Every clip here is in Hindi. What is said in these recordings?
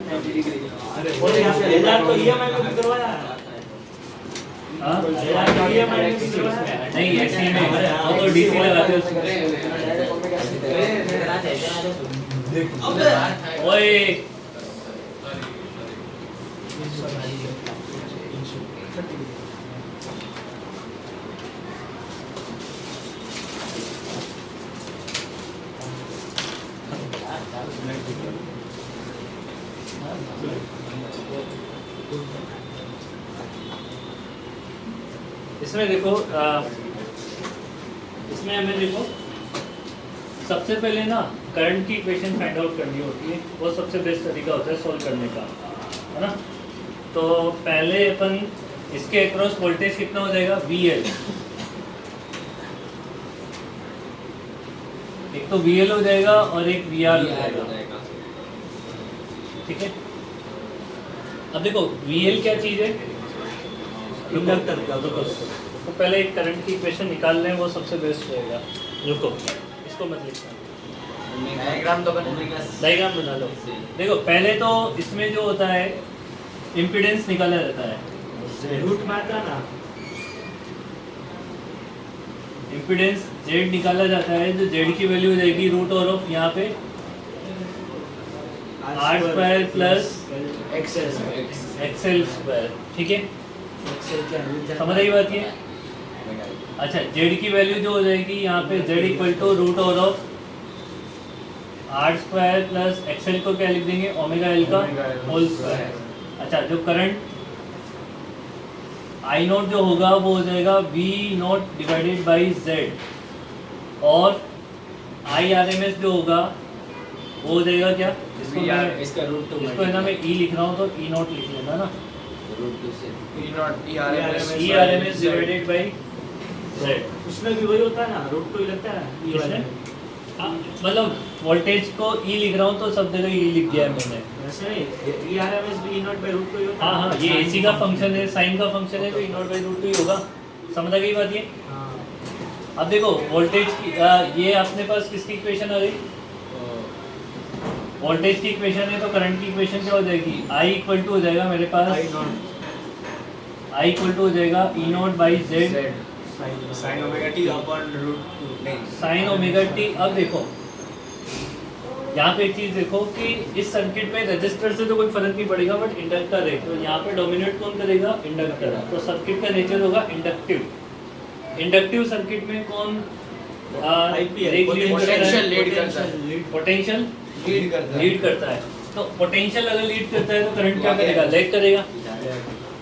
और यहाँ पे 1000 तो ईएमआई में भी करवाया है। हाँ 1000 तो ईएमआई में भी करवाया है। नहीं ऐसे ही नहीं, वो तो डीसी लगाते हो ओए। इसमें देखो इसमें हमें देखो सबसे पहले ना करंट की इक्वेशन फाइंड आउट करनी होती है, वो सबसे बेस्ट तरीका होता है सॉल्व करने का, है ना। तो पहले अपन इसके अक्रॉस वोल्टेज कितना हो जाएगा VL, एक तो VL हो जाएगा और एक VR हो जाएगा, ठीक है। अब देखो VL क्या चीज़ है, इंडक्टर का। तो पहले एक करंट की इक्वेशन निकाल लें, वो सबसे बेस्ट रहेगा। रुको इसको मत लिखना, डायग्राम बना लो। देखो पहले तो इसमें जो होता है इम्पीडेंस निकाला जाता है, रूट मारता ना, इम्पीडेंस Z निकाला जाता है, जो Z की वैल्यू हो जाएगी रूट ओवर ऑफ यहाँ पे R² प्लस XL स्क्वायर, ठीक है। समझ आई बात ये। अच्छा Z की वैल्यू जो हो जाएगी यहाँ पे Z equal to root over of R² plus XL को क्या लिख देंगे ओमेगा L का होल स्क्वायर। अच्छा जो करंट I0 जो होगा वो हो जाएगा V0 डिवाइडेड बाई Z, और IRMS जो होगा वो हो जाएगा क्या, इसको है ना मैं E लिख रहा हूँ तो E0 लिख लेना ना, ERMS डिवाइडेड बाई Z। उसमें भी वही होता है ना, रूट 2 ही लगता है किसमें? मतलब वोल्टेज को E लिख रहा हूँ तो सब जगह E लिख दिया है मैंने। वैसे नहीं, ERMS भी E0 by रूट 2 ही होता है। हाँ ये AC का फंक्शन है, साइन का फंक्शन है, तो E0 by रूट 2 ही होगा। समझ आ गई बात ये। अब देखो वोल्टेज की ये अपने पास किसकी इक्वेशन आ गई, वोल्टेज की इक्वेशन है, तो करंट की इक्वेशन क्या हो जाएगी, I इक्वल टू हो जाएगा मेरे पास I इक्वल टू हो जाएगा E0 by Z sin omega t upon root 2 नहीं साइन ओमेगा टी। अब देखो यहाँ पे एक चीज देखो कि इस सर्किट में रेजिस्टर से तो कोई फर्क नहीं पड़ेगा, बट इंडक्टर है, तो यहाँ पे डोमिनेट कौन करेगा, इंडक्टर। तो सर्किट का नेचर होगा इंडक्टिव। इंडक्टिव सर्किट में कौन पोटेंशियल लीड करता है। तो पोटेंशियल अगर लीड करता है तो करंट क्या करेगा, लैग करेगा,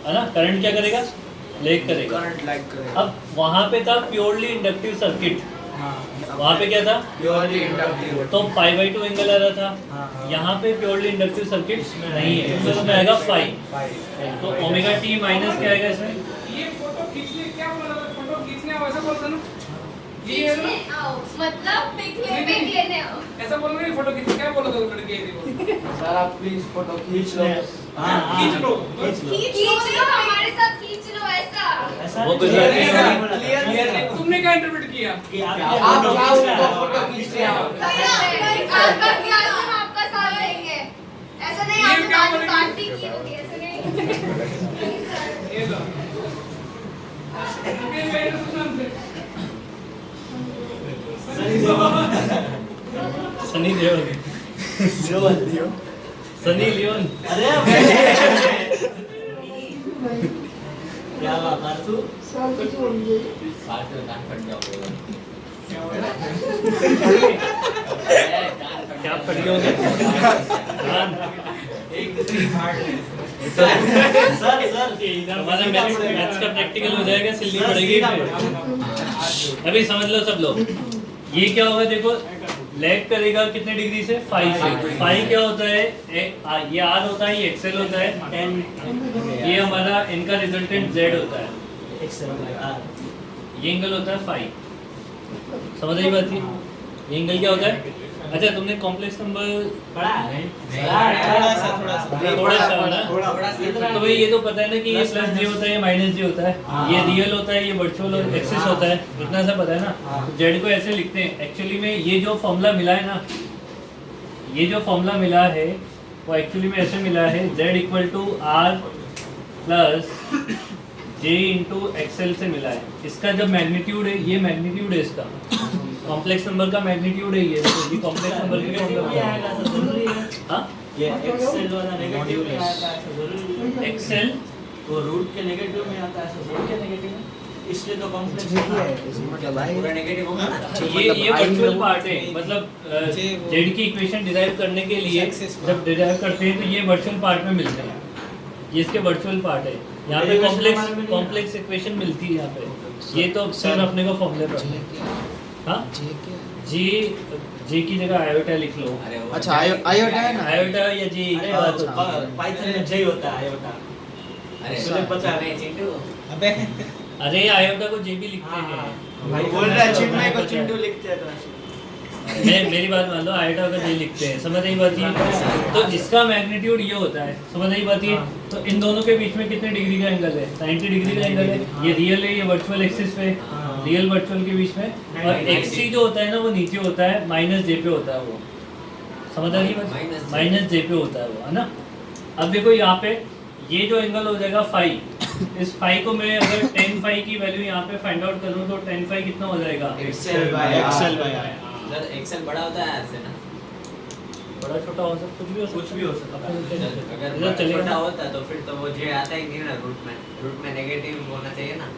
है ना। करंट क्या करेगा, लैग करेगा। अब वहाँ पे था प्योरली इंडक्टिव सर्किट, वहाँ पे क्या था प्योरली इंडक्टिव, तो π/2 एंगल आ रहा था। यहाँ पे प्योरली इंडक्टिव सर्किट नहीं है, तो इसमें आएगा फाई, तो ओमेगा टी माइनस क्या आएगा इसमें। ये फोटो खींचने क्या बोला था, फोटो खींचने आओ ऐसा बोलता ना, ये है ना मतलब पिक लेने आओ ऐसा बोल रहे फोटो खींच क्या बोला था लड़के को। सर आप प्लीज फोटो खींच लो। खींच लो हमारे साथ खींच लो ऐसा। वो गुजराती में तुमने क्या इंटरप्रेट किया कि आप जाओ उनको फोटो खींचने आओ। आपका क्या हम आपका साथ देंगे, ऐसा नहीं ये क्या आपने बोलेंगे? पार्टी की होगी, ऐसा नहीं। ये लो तुमने क्या interpret Sunny Deol, Sunny Leone. अरे क्या बात है तू, क्या पढ़ी होगी सर हमारा मैथ्स का प्रैक्टिकल हो जाएगा, सिल्ली पड़ेगी फिर। अभी समझ लो सब लोग, ये क्या होगा देखो, लैग करेगा कितने डिग्री से, फाई से। फाई क्या होता है, ये आर होता है, ये एक्सएल होता है, ये हमारा इनका रिजल्टेंट जेड होता है, ये एंगल होता है फाई। समझ आई बात, ये एंगल क्या होता है। अच्छा तुमने कॉम्प्लेक्स नंबर बड़ा है, थोड़ा सा ना, तो भाई ये तो पता है ना कि ये प्लस जे होता है, ये माइनस जे होता है, ये रियल होता है, ये वर्चुअल और एक्सिस होता है, इतना सा पता है ना। जेड को ऐसे लिखते हैं, एक्चुअली में ये जो फॉर्मूला मिला है ना, ये जो फॉर्मूला मिला है वो एक्चुअली में ऐसे मिला है z equal to R plus J into XL से मिला है। इसका जब मैग्नीट्यूड है, ये मैग्नीट्यूड है इसका, कॉम्प्लेक्स नंबर का मैग्नीट्यूड है ये कॉम्प्लेक्स नंबर की नेगेटिव भी आएगा ऐसा जरूरी है। हाँ ये एक्सेल वाला नेगेटिव में आता है ऐसा जरूरी है। एक्सेल वो रूट के नेगेटिव में आता है ऐसा जरूरी है। नेगेटिव है इसलिए तो कॉम्प्लेक्स पूरा नेगेटिव होगा ना। ये वर्चुअल पार्ट है, मतलब जेड की इक्वेशन डिराइव करने के लिए जब डिराइव करते हैं तो ये वर्चुअल पार्ट में मिलते हैं, ये इसके वर्चुअल पार्ट है। यहाँ पे कॉम्प्लेक्स इक्वेशन मिलती है यहाँ पे। ये तो सर अपने को फॉर्मूले पर हाँ जे की जगह आयोटा लिख लो। अच्छा आयोटा है ना, आयोटा या जे की बात होती है। पाइथन में जे होता है आयोटा। तुझे पता है चिंटू? अबे अरे आयोटा को जे भी लिखते हैं। भाई बोल रहा है चिन्मय को चिंटू लिखते हैं तो मेरी बात मान लो, आयोटा का जे लिखते हैं, समझ आई बात ये? तो इसका मैग्नीट्यूड ये होता है, समझ आई बात ये? तो इन दोनों के बीच में कितने डिग्री का एंगल है? 90 डिग्री का एंगल है। ये रियल है, ये वर्चुअल एक्सिस पे, रियल वर्चुअल के बीच में। और एक्सी जो होता है ना वो नीचे होता है, माइनस जे पे होता है वो, समझ आ रही बात? माइनस जे पे होता है वो, है ना? अब देखो यहाँ पे ये जो एंगल हो जाएगा फाई, इस फाई को मैं अगर 10 फाई की वैल्यू यहाँ पे फाइंड आउट करूँ तो 10 फाई कितना हो जाएगा? एक्सेल बाय सर एक्सेल बड़ा होता है ऐसे ना, बड़ा छोटा हो सकता, कुछ भी हो सकता अगर इधर चलेगा छोटा होता तो फिर तो वो जे आता ही नहीं ना रूट में नेगेटिव होना चाहिए ना,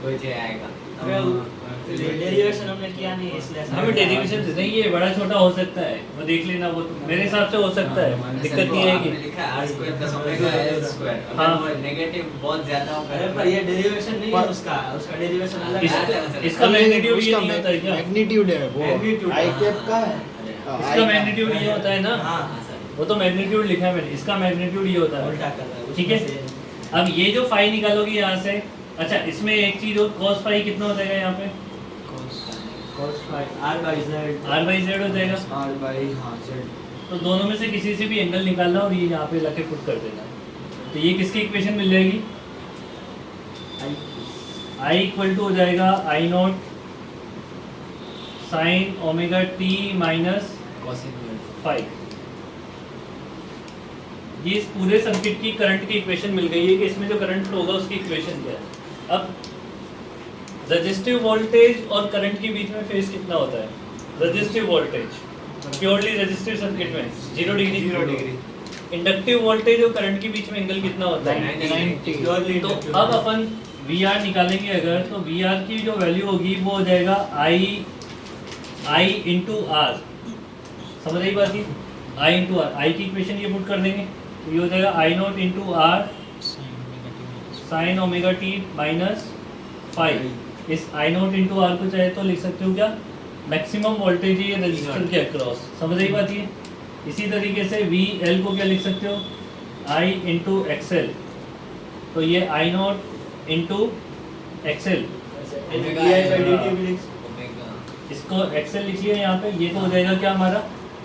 वो जे आएगा। डेरिवेशन हमने किया नहीं इसलिए हमें डेरिवेशन नहीं, ये बड़ा छोटा हो सकता है, वो देख लेना, वो तो मेरे हिसाब से हो सकता है, दिक्कत नहीं है कि लिखा है r² + ओमेगा l²। हाँ। अगर वो नेगेटिव बहुत ज्यादा होगा अरे पर ये डेरिवेशन नहीं है उसका डेरिवेशन अलग है। इसका मैग्नीट्यूड ये नहीं होता है क्या? मैग्नीट्यूड है वो Magnitude, आई कैप हाँ। का है। इसका मैग्नीट्यूड ये होता है ना, हाँ वो तो मैग्नीट्यूड लिखा है मैंने, इसका मैग्नीट्यूड ये होता उल्टा है, कर रहा है ठीक है? अब ये जो फाई निकालोगी यहाँ से, अच्छा इसमें एक चीज और, cos फाई कितना हो जाएगा यहाँ पे? r बाई z हो जाएगा। r बाई हां z। तो दोनों में से किसी से भी एंगल निकालना और ये यहाँ पे लाके पुट कर देना। तो ये किसकी इक्वेशन मिल जाएगी? I इक्वल टू हो जाएगा i naught sine omega t minus five. ये इस पूरे सर्किट की करंट की इक्वेशन मिल गई है कि इसमें जो करंट फ्लो होगा उसकी इक्वेशन क्या है। अब रेजिस्टिव वोल्टेज और करंट के बीच में फेज कितना होता है? Resistive voltage purely resistive circuit में 0 डिग्री। इंडक्टिव वोल्टेज और करंट के बीच में एंगल कितना होता है? 90। तो अब अपन VR निकालेंगे अगर, तो VR की जो वैल्यू होगी वो हो जाएगा I इंटू आर। समझ आई बात? I इंटू आर, आई की इक्वेशन ये पुट कर देंगे तो ये हो जाएगा i naught into r sine omega t minus five. इस आई नॉट इंटू आर को चाहे तो लिख सकते हो क्या? मैक्सिमम वोल्टेज है ये रजिस्टर के अक्रॉस, समझ आई बात ये? इसी तरीके से वी एल को क्या लिख सकते हो? आई इंटू एक्सएल, तो ये आई नॉट इंटू एक्सएल, इसको एक्सएल लिखिए यहाँ पे, ये तो हो जाएगा क्या हमारा?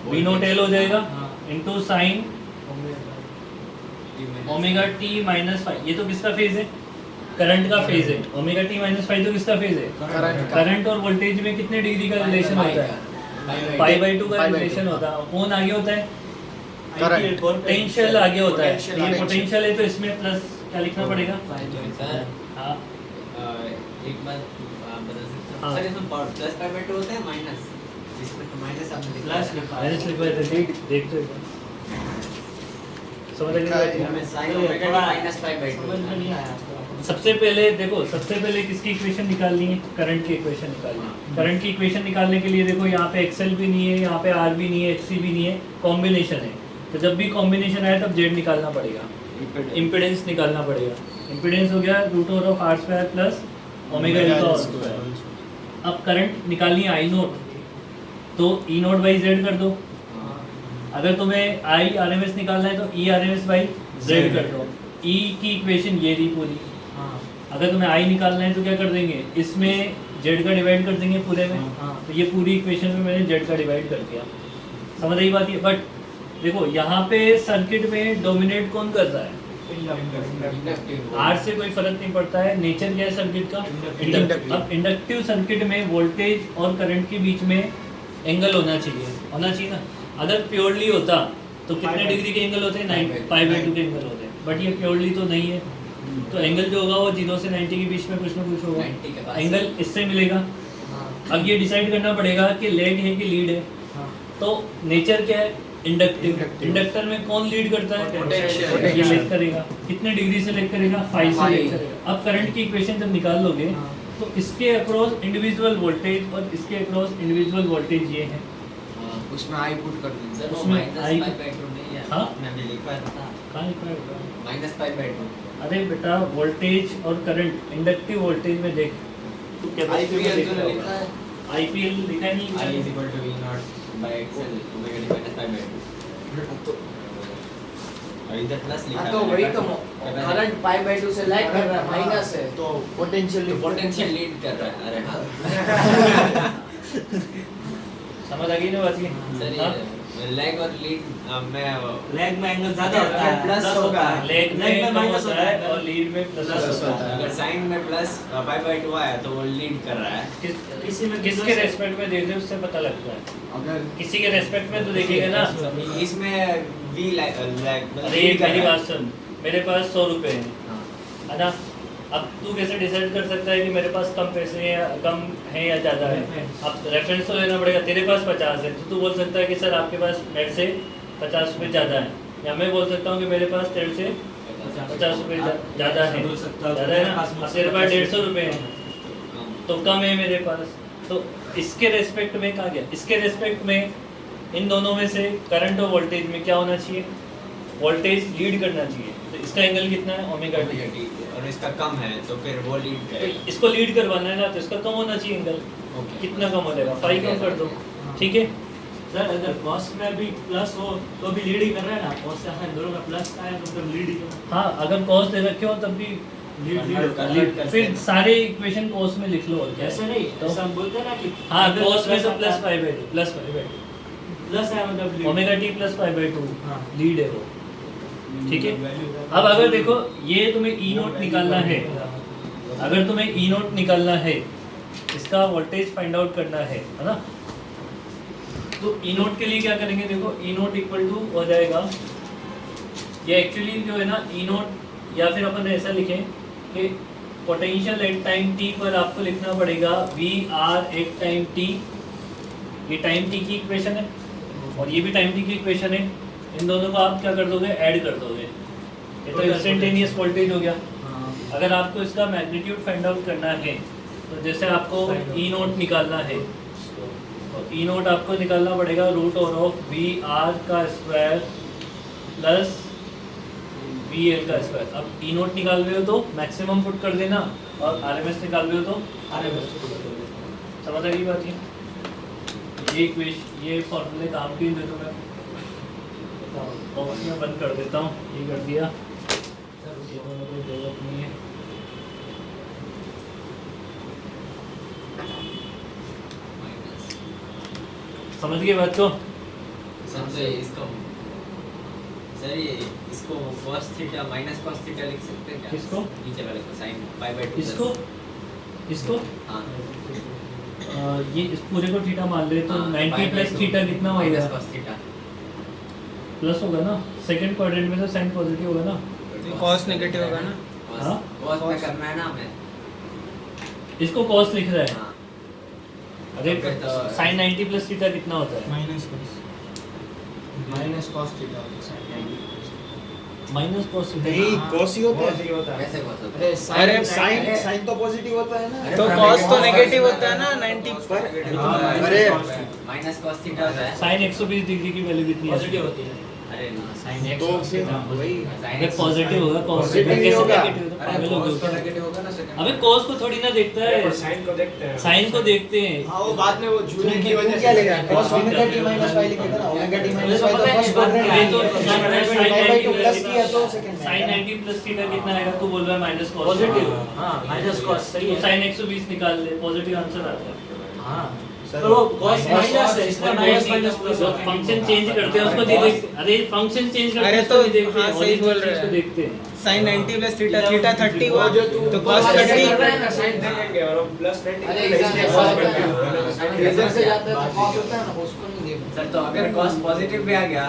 वी नोट एल हो जाएगा into sine omega t minus five. ये तो किसका फेज है? करंट का फेज है। ओमेगा टी माइनस फाइव तो किसका फेज है? करंट और वोल्टेज में कितने डिग्री का रिलेशन होता है? पाई बाई 2 का रिलेशन होता है। कौन आगे होता है? करंट। पोटेंशियल आगे होता है। ये पोटेंशियल है तो इसमें प्लस क्या लिखना पड़ेगा? हाँ एक बात बता सकते हाँ। हो सर, इसमें प्लस पाई बाय 2 होता है माइनस, इसमें तो माइनस आपने लिखा प्लस है। माइनस लिखवाए थे, देख तो समझ आएगा? हमें sin omega t minus pi by 2 समझ में नहीं आया आपको। सबसे पहले देखो, सबसे पहले किसकी इक्वेशन निकालनी है? करंट की इक्वेशन निकालनी है। करंट की इक्वेशन निकालने के लिए देखो यहाँ पे एक्सएल भी नहीं है, यहाँ पे आर भी नहीं है, एक्सी भी नहीं है, कॉम्बिनेशन है। तो जब भी कॉम्बिनेशन आए तब जेड निकालना पड़ेगा, इम्पिडेंस निकालना पड़ेगा। इम्पिडेंस हो गया √r² प्लस ओमेगा एल का होल स्क्वायर। अब करंट निकालनी है आई नोट, तो ई नोट बाई जेड कर दो। अगर तुम्हें आई आर एम एस निकालना है तो E R M S by Z कर दो। ई की इक्वेशन ये रही पूरी। अगर तुम्हें आई निकालना है तो क्या कर देंगे? इसमें जेड का डिवाइड कर देंगे पूरे में। तो ये पूरी इक्वेशन में मैंने जेड का डिवाइड कर दिया। समझ आई बात? ये बट देखो यहाँ पे सर्किट में डोमिनेट कौन कर रहा है? आर से कोई फर्क नहीं पड़ता है। नेचर क्या है सर्किट का? इंडक्टिव। अब इंडक्टिव सर्किट में वोल्टेज और करंट के बीच में एंगल होना चाहिए ना। अगर प्योरली होता तो कितने डिग्री के एंगल होते हैं? पाई बाई 2 के एंगल होते हैं, बट ये प्योरली तो नहीं है। तो एंगल जो होगा वो 0 से 90 के बीच में कुछ ना कुछ 90 के होगा, पास। एंगल इससे मिलेगा। अब ये डिसाइड करना पड़ेगा कि लेग है कि लीड है। तो नेचर क्या है? इंडक्टिव। इंडक्टर में कौन लीड करता है? Potential। ये लेग करेगा। कितने डिग्री से लेग करेगा? 5 से लेग करेगा। अब करंट की इक्वेशन जब निकाल लोगे तो इसके अक्रॉस इंडिविजुअल वोल्टेज और इसके अक्रॉस इंडिविजुअल वोल्टेज ये है। उसमें आई पुट कर देंगे। सर वो उसमें माइनस आई- पाई बाई 2 नहीं है। हाँ? मैंने लिखा था कहाँ लिखा है? Minus pi by 2। अरे बेटा वोल्टेज और करंट इंडक्टिव वोल्टेज में देख, तू कैपेसिटर में देख रहा होगा। आईपीएल लिखा है नहीं? I is equal to V naught by XL omega t minus pi by 2। और इधर प्लस लिखा हाँ तो वही तो करंट पाई बाई 2 से लैग कर रहा है, माइनस है तो पोटेंशियल पोटेंशियल लीड कर रहा है। अरे हाँ समझ आ गई ना बात ये? सर हाँ? ये लैग और लीड मैं लेग में एंगल ज्यादा होता है, प्लस प्लस होगा। लेग में कम माइनस होता है और लीड में प्लस होता है। अगर साइन में प्लस पाई बाई 2 आया तो वो लीड कर रहा है। किसी में किसके रेस्पेक्ट में देख रहे हो उससे पता लगता है। अगर किसी के रेस्पेक्ट में तो देखिएगा ना। इसमें V लैग अरे मेरी बात सुन, मेरे पास 100 रुपए है ना? अब तू कैसे डिसाइड कर सकता है कि मेरे पास कम पैसे हैं या कम है या ज़्यादा है? अब रेफरेंस तो लेना पड़ेगा। तेरे पास 50 है तो तू बोल सकता है कि सर आपके पास मेरे से 50 रुपये ज़्यादा है, या मैं बोल सकता हूँ कि मेरे पास तेरे से 50 रुपये ज़्यादा है। ज़्यादा है ना? अब तेरे पास 150 रुपये है तो कम है मेरे पास। तो इसके रेस्पेक्ट में कहा गया, इसके रेस्पेक्ट में इन दोनों में से करंट और वोल्टेज में क्या होना चाहिए? वोल्टेज लीड करना चाहिए। तो इसका एंगल कितना है? Omega T. और इसका कम है तो फिर वो लीड तो करेगा। इसको लीड करवाना है ना, तो इसका कम होना चाहिए एंगल। कितना कम हो जाएगा? 5 कम कर दो, ठीक है? सर अगर कॉस्ट में भी प्लस हो तो भी लीड ही कर रहा है ना, कॉस्ट से है दोनों में प्लस आया तो फिर लीड ही कर हाँ, अगर कॉस दे रखे हो तब भी लीड होता है। लीड, फिर सारे इक्वेशन कॉस में लिख लो। और क्या है? ऐसे नहीं, तो ऐसा हम बोलते हैं ना कि हाँ, अगर कॉस में तो आता प्लस है, 5/2 प्लस 5/2 प्लस है मतलब लीड। ओमेगा टी प्लस 5/2 हाँ। लीड है वो, ठीक है? अब अगर देखो ये तुम्हें ई नोट निकालना है, अगर तुम्हें ई नोट निकालना है, इसका वोल्टेज फाइंड आउट करना है ना? तो ई नोट के लिए क्या करेंगे? देखो ई नोट इक्वल टू हो जाएगा, ये एक्चुअली जो है ना ई नोट, या फिर अपन ऐसा लिखें कि पोटेंशियल एट टाइम टी पर आपको लिखना पड़ेगा V R at time T. ये टाइम टी की इक्वेशन है और ये भी टाइम टी की इक्वेशन है। इन दोनों को आप क्या कर दोगे? ऐड कर दोगे। ये तो इंस्टेंटेनियस वोल्टेज हो गया। अगर आपको इसका मैग्नीट्यूड फाइंड आउट करना है तो जैसे आपको ई नोट निकालना है तो ई नोट आपको निकालना पड़ेगा root over of V R का स्क्वायर प्लस वी एल का स्क्वायर। अब ई नोट निकाल रहे हो तो मैक्सिमम पुट कर देना और आर एम एस निकाल रहे हो तो RMS पुट कर देना। समझ आ गई बात? ये इक्वेशन, ये फॉर्मूले काम के जो मैं बॉक्स में बंद कर देता हूँ। ये कर दिया, ये दोनों कोई जरूरत नहीं है। समझ गए बात को? सर तो इसको सर ये इसको cos theta minus cos theta लिख सकते हैं क्या? किसको? नीचे वाले को sin पाई बाई 2। इसको इसको हाँ ये इस पूरे को थीटा मान ले तो हाँ, 90 pi by प्लस 2 थीटा कितना होगा? माइनस cos थीटा प्लस होगा ना। सेकंड क्वाड्रेंट में तो साइन पॉजिटिव होगा ना। cos नेगेटिव होगा ना। हाँ? cos में करना है ना हमें। इसको cos लिख रहा है। हाँ अरे तो फिर तो- साइन 90 प्लस थीटा कितना होता है? Minus cos theta minus cos theta. नहीं हाँ। cos ही होता है। कैसे cos होता अरे है? अरे साइन साइन तो पॉजिटिव होता है ना। तो cos तो नेगेटिव होता है ना 90 पर। अरे माइनस cos थीटा होता है। साइन 120 डिग्री की वैल्यू कितनी है? पॉजिटिव होती है। अरे sin तो x फिर वही sin अरे x पॉजिटिव होगा, cos Positive कैसे ही होगा। नेगेटिव होगा? पागल हो गए। नेगेटिव होगा ना सेकंड। अबे cos को थोड़ी ना देखता है, साइन को देखते हैं। साइन को देखते हैं। हाँ वो बाद में वो झूठने की वजह क्या से लेगा? cos omega t minus y लिखेगा ना। ओमेगा t माइनस y तो फर्स्ट क्वाड्रेंट ये में तो y/2 प्लस किया तो सेकंड में साइन 90 प्लस थीटा कितना आएगा? तू बोल रहा है माइनस cos पॉजिटिव, हाँ माइनस कॉस सही तो है। साइन 120 निकाल ले, पॉजिटिव आंसर आता है। हाँ तो वो कॉस माइनस है, इसका माइनस माइनस प्लस जो फंक्शन चेंज करते हैं उसको देखते। अरे फंक्शन चेंज करते अरे हैं तो उसको नहीं देखते, हाँ, सही बोल रहे हैं। उसको देखते हैं। sin 90 प्लस थीटा थीटा 30 हुआ तो cos कर 30। रहा है ना साइन देखेंगे और प्लस 90 अरे इधर से जाता है तो cos होता है ना, उसको नहीं देखो। सर तो अगर cos पॉजिटिव भी आ गया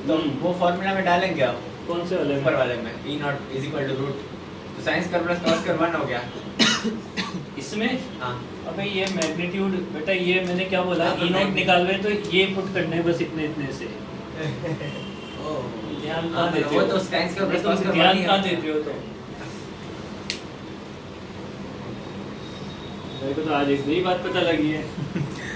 तो वो फॉर्मूला में डालेंगे आप कौन से वाले ऊपर वाले में E naught is equal to root, तो sine square plus cos square 1 हो गया। इसमें हाँ अबे ये मैग्नीट्यूड बेटा, ये मैंने क्या बोला, हाँ, तो ई नोट निकालवे तो ये पुट करने हैं बस इतने इतने से। ध्यान कहाँ देते वो हो? तो sine square plus cos square ध्यान कहाँ देते हो? तो मेरे को तो आज एक नई बात पता लगी है,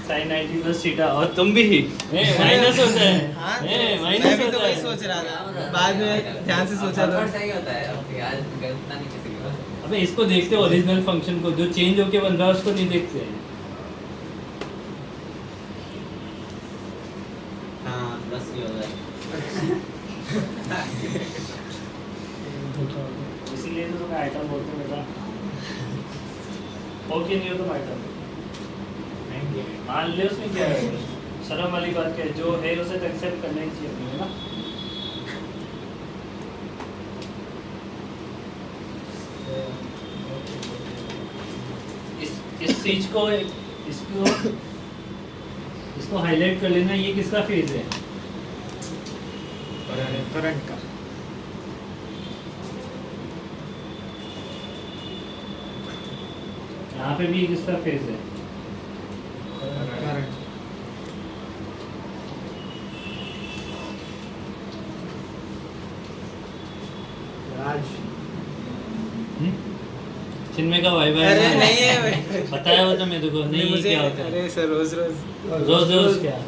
sin 90 प्लस थीटा। और तुम भी माइनस होता है, हाँ, मैं माइनस भी तो होता वही है। सोच रहा था, बाद में ध्यान से सोचा था। फॉर्वर्ड सही होता है। ओके आज गलत नहीं किसी को। अबे इसको देखते हो, ओरिजिनल फंक्शन को, जो चेंज होके बन रहा है उसको नहीं देखते हैं। हाँ प्लस ही होता है। इसीलिए तो तुम्हें आइटम बोलते हैं बेटा। ओके नहीं हो तुम आइटम मान ले, उसमें क्या है? शर्म वाली बात क्या है? जो है उसे तो एक्सेप्ट करना ही चाहिए अपने, है ना? इस चीज को इसको हाईलाइट कर लेना। ये किसका फेज है? करंट का। यहाँ पे भी किसका फेज है? करंट। चिन्मय का वाई अरे वाई नहीं है भाई। बताया हो तो मेरे को नहीं मुझे, क्या होता है। अरे सर रोज रोज रोज रोज क्या?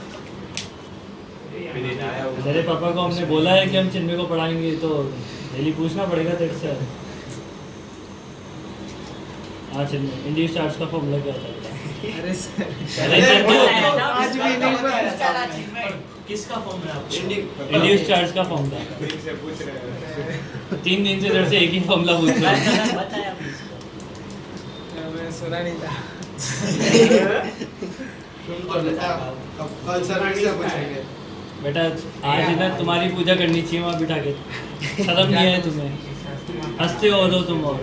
तेरे पापा को हमने बोला है कि हम चिन्मय को पढ़ाएंगे, तो डेली पूछना पड़ेगा तेरे से। हाँ चिन्मय, इंड्यूस चार्ज का फॉर्मूला क्या होता है? अरे सर अरे सर, तो आज भी नहीं पता। किसका फोन है आपको? इंड्यूस चार्ज का फॉर्मूला। 3 दिन से तेरे से एक ही फॉर्मूला पूछ रहा हूँ। बताया please। मैं सुना नहीं था। कल सर से पूछेंगे। बेटा आज है ना तुम्हारी पूजा करनी चाहिए वहाँ बिठा के। शर्म नहीं है तुम्हें? हंसते हो रो तुम। और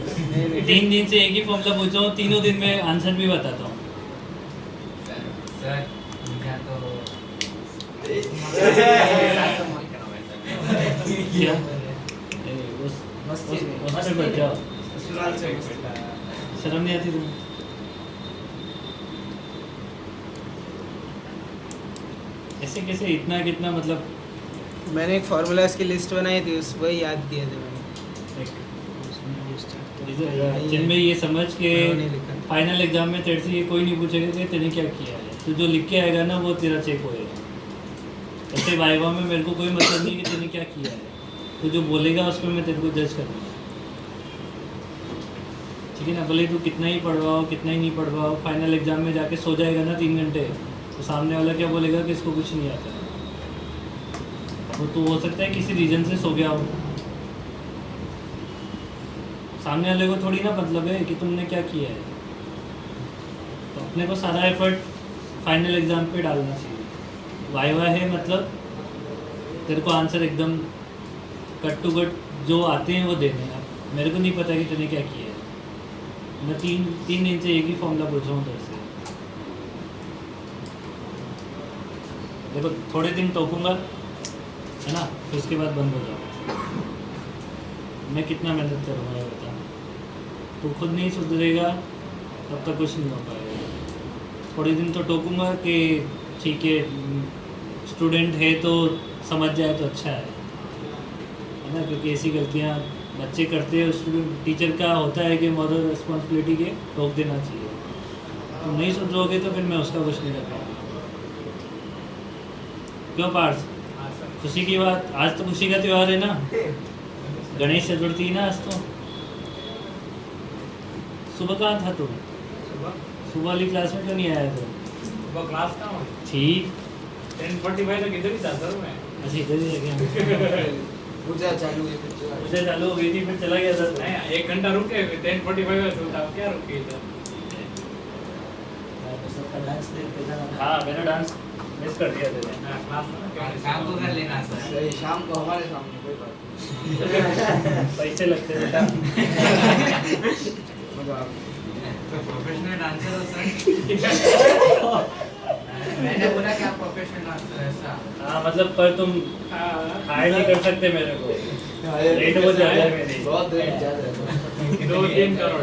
3 दिन से एक ही फॉर्मूला पूछ रहा हूँ, तीनों दिन में आंसर भी बताता हूँ। सर मुझे तो क्या? उस पे बैठ जाओ। शर्म नहीं आती तुम्हें? ऐसे कैसे इतना कितना मतलब? मैंने एक फार्मूला की लिस्ट बनाई थी, उस वही याद किया था मैंने। जिनमें ये समझ के उन्होंने लिखा। फाइनल एग्जाम में तेरे से ये कोई नहीं पूछेगा कि तेने क्या किया है। तो जो लिख के आएगा ना वो तेरा चेक होएगा। ऐसे वाइवा में मेरे को कोई मतलब नहीं कि तेने क्या किया है। तो जो बोलेगा उस पर मैं तेरे को जज करूँगा, ठीक है ना? भले तू कितना ही पढ़वाओ कितना ही नहीं पढ़वाओ, फाइनल एग्जाम में जाके सो जाएगा ना 3 घंटे, तो सामने वाला क्या बोलेगा कि इसको कुछ नहीं आता। वो तो हो सकता है किसी रीजन से सो गया हो। सामने वाले को थोड़ी ना मतलब है कि तुमने क्या किया है। तो अपने को सारा एफर्ट फाइनल एग्जाम पे डालना चाहिए। वाइवा है मतलब तेरे को आंसर एकदम कट टू कट जो आते हैं वो देने हैं। अब मेरे को नहीं पता कि तूने क्या किया है। मैं 3 दिन से एक ही फॉर्मूला पूछ रहा हूँ तेरे से। देखो थोड़े दिन टोकूंगा, है ना, फिर उसके बाद बंद हो जाओ। मैं कितना मेहनत करूँगा ये बता। तू खुद नहीं सुधरेगा तब तक कुछ नहीं हो पाएगा। थोड़े दिन तो टोकूंगा कि ठीक है स्टूडेंट है तो समझ जाए तो अच्छा है ना, क्योंकि ऐसी गलतियाँ बच्चे करते हैं। स्टूडेंट टीचर का होता है कि मॉरल रिस्पॉन्सिबिलिटी के टोक देना चाहिए। तुम नहीं सुधरोगे तो फिर मैं उसका कुछ नहीं कर पाऊँगा। क्यों पार्थ? खुशी की बात, आज तो खुशी का त्यौहार है ना, गणेश चतुर्थी ना आज तो। सुबह कहाँ था तू? सुबह वाली क्लास में क्यों नहीं आया था? वो क्लास का हूँ ठीक 10:45 तक इधर ही था सर मैं। अच्छा इधर ही लगे। पूजा चालू है फिर चला। मुझे चालू हो गई थी फिर चला गया था। नहीं 1 घंटा रुके, 10:45 में था, क्या रुके इधर? डांस देखते जाना। हाँ मैंने डांस मिस कर दिया था। हाँ, क्लास में क्या काम को कर लेना सर। सही शाम को हमारे सामने कोई बात पैसे लगते हैं बेटा। मतलब प्रोफेशनल डांसर हो सर। मैंने बोला कि आप प्रोफेशनल ऐसा हाँ मतलब पर तुम हायर नहीं कर सकते मेरे को, रेट बहुत ज्यादा है मेरी। बहुत रेट ज्यादा है 2-3 करोड़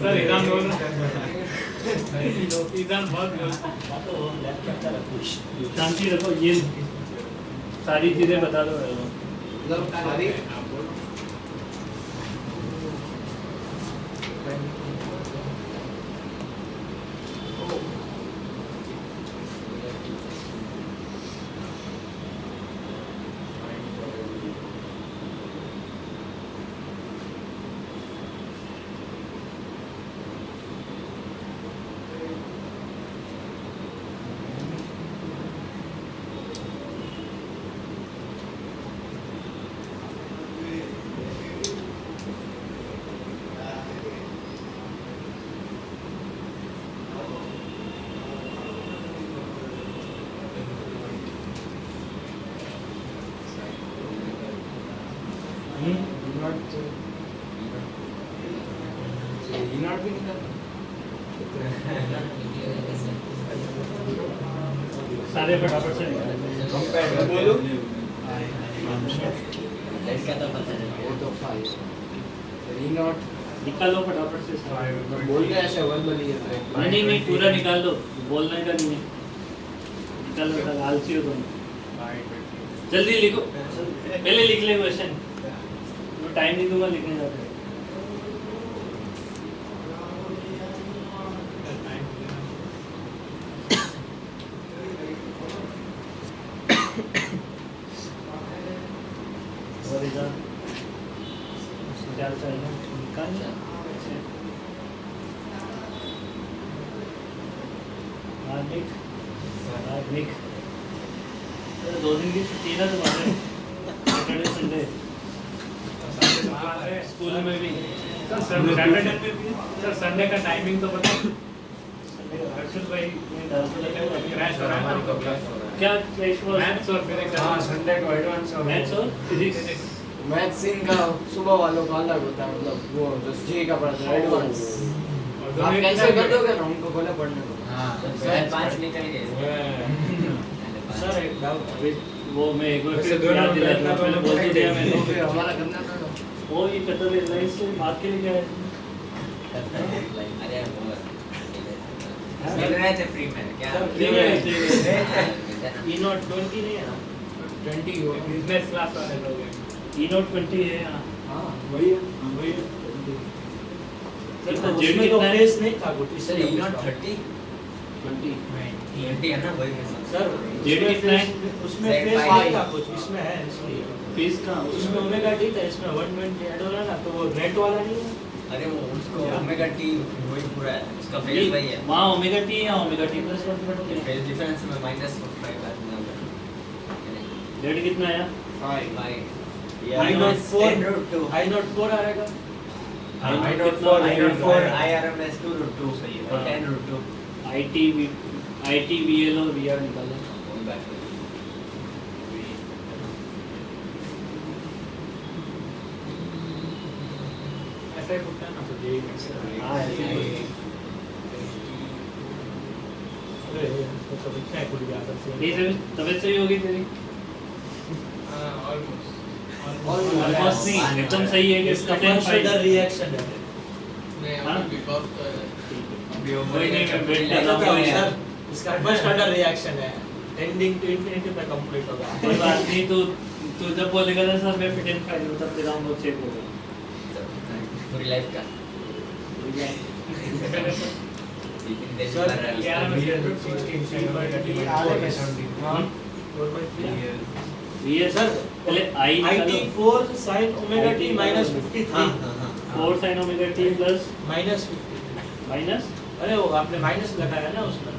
सर ईरान बोल ईरान बहुत शांति रखो, ये सारी चीजें बता दो मेरे को। सारे फटाफट से बोलो लड़का तो पता नहीं वो तो 5 E0 निकालो फटाफट से सारे। बोल गया ऐसे वन बोलिए नहीं नहीं पूरा निकाल दो, बोलने का नहीं है, निकाल दो, आलसी हो तुम। जल्दी लिखो, पहले लिख ले क्वेश्चन, मैं टाइम नहीं दूंगा लिखने जाते। और इधर क्या चाहिए निकाल लिख। 2 दिन की छुट्टी ना तुम्हारे, सैटरडे संडे स्कूल में भी। सैटरडे में भी सर संडे का टाइमिंग तो बता हर्षल भाई क्रैश हो रहा है ना क्या क्लैश हुआ? मैथ्स और फिजिक्स संडे को एडवांस मैथ्स और फिजिक्स। मैथ्स इनका सुबह वालों का अलग होता है, मतलब वो जो जी का पढ़ते हैं एडवांस। आप कैंसिल कर दोगे ना उनको बोले पढ़ने को। हाँ 5 निकल गए सर एक डाउट, वो मैं एक बार फिर याद दिलाता हूँ, पहले बोल तो दिया मैंने। फिर हमारा करना था ना। वो ये कतर एयरलाइंस से मार्क के लिए गया है। अरे मिल रहे थे फ्री में क्या फ्री में E0 20 नहीं है ना? 20 हो बिजनेस क्लास वाले लोग हैं E0 20 है हाँ। हाँ वही है वही है। सर तो जेड उसमें तो कितना है? फेस नहीं था कुछ, सर इसलिए E0 30 20 है ना वही में सर जेड उसमें कितना है? फेस- उसमें जेड फेस फाइव। नहीं था कुछ, इसमें है इसलिए। फीस कहाँ? उसमें ओमेगा टी था, इसमें 120 ऐड हो रहा ना, तो वो नेट वाला नहीं है। अरे वो उसको ओमेगा टी वही पूरा है उसका फेस वही है वहाँ ओमेगा टी है, ओमेगा टी प्लस 120 है। फेस डिफरेंस में -5 आना जेड कितना आया? 5 I04 आएगा। IRMS 2√2 सही है और 10√2 IT VL और VR निकालो। वही बात है ऐसा ही होता है ना तो यही कैसे हाँ ऐसे ही। अरे तो कभी क्या कुछ भी आता है। ये सब तबीयत सही होगी तेरी? ऑलमोस्ट नहीं, एकदम सही है कि इसका fit and first fine। Order reaction है। हाँ? अभी वो कोई नहीं, मैं वेट कर ऐसा रहा क्या हूँ। है सर, इसका फर्स्ट ऑर्डर रिएक्शन है, टेंडिंग टू इंफिनिटी पे कंप्लीट होगा। कोई बात नहीं, तू जब बोलेगा ना सर मैं फिट एंड फाइन हूँ तब तेरा हम लोग चेक होगा। पूरी लाइफ का सर 11 में 16 ये सर पहले आई IT4 sin omega t minus 53 4 sin omega T plus minus 50। Minus अरे वो आपने माइनस लगाया ना उसमें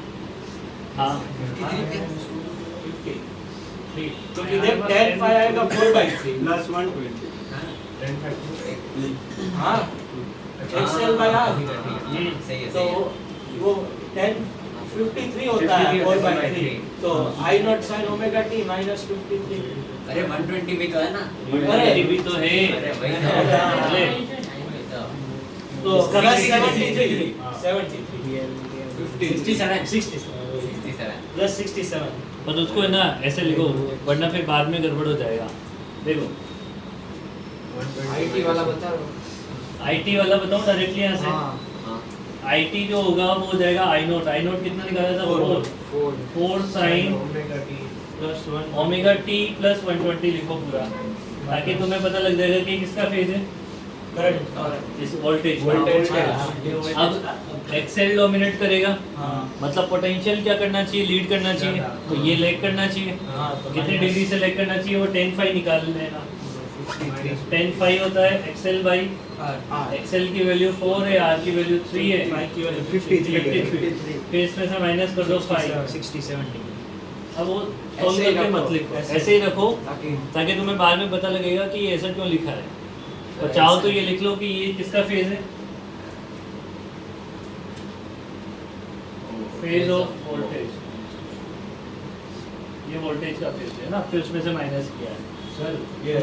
हाँ 50 क्योंकि देख tan pi आएगा 4/3 प्लस 120 हाँ एक्सेल बाय r सही है तो वो 10 53 होता है 4/3 तो I0 sin omega t minus 53। अरे 120 भी तो है ना अरे भी तो है। अरे वही अरे, तो तो इसका plus भी 73 हाँ। 73 67 67 plus 67 पर उसको है ना ऐसे लिखो, वरना फिर बाद में गड़बड़ हो जाएगा। देखो आईटी वाला बता रहा हूँ। आईटी वाला बताऊं डायरेक्टली यहाँ से। हाँ आईटी जो होगा वो हो जाएगा आई नोट। आई नोट कितना निकाला था? 4 sine plus 1 omega T plus 120 लिखो पूरा, ताकि तुम्हें पता लग जाएगा कि किसका फेज है, current इस वोल्टेज Voltage का। का। अब एक्सेल डोमिनेट करेगा, हाँ मतलब पोटेंशियल क्या करना चाहिए? लीड करना चाहिए, तो ये लैग करना चाहिए। हाँ तो कितने minus- डिग्री से लैग करना चाहिए? वो 10 फाई निकाल लेना। 10 फाई होता है एक्सेल बाई एक्सेल की वैल्यू 4 है, आर की वैल्यू 3 है, Phi की value 53। फिर इसमें से माइनस कर दो 5। 67 अब वो ऐसे सॉल्व ही करके रखो, मत लिखो, ऐसे। ऐसे ही रखो, ताकि ताकि तुम्हें बाद में पता लगेगा कि ये ऐसा क्यों लिखा है। और चाहो तो ये लिख लो कि ये किसका फेज है, फेज ऑफ वोल्टेज। ये वोल्टेज का फेज है ना, फिर उसमें से माइनस किया है। सर ये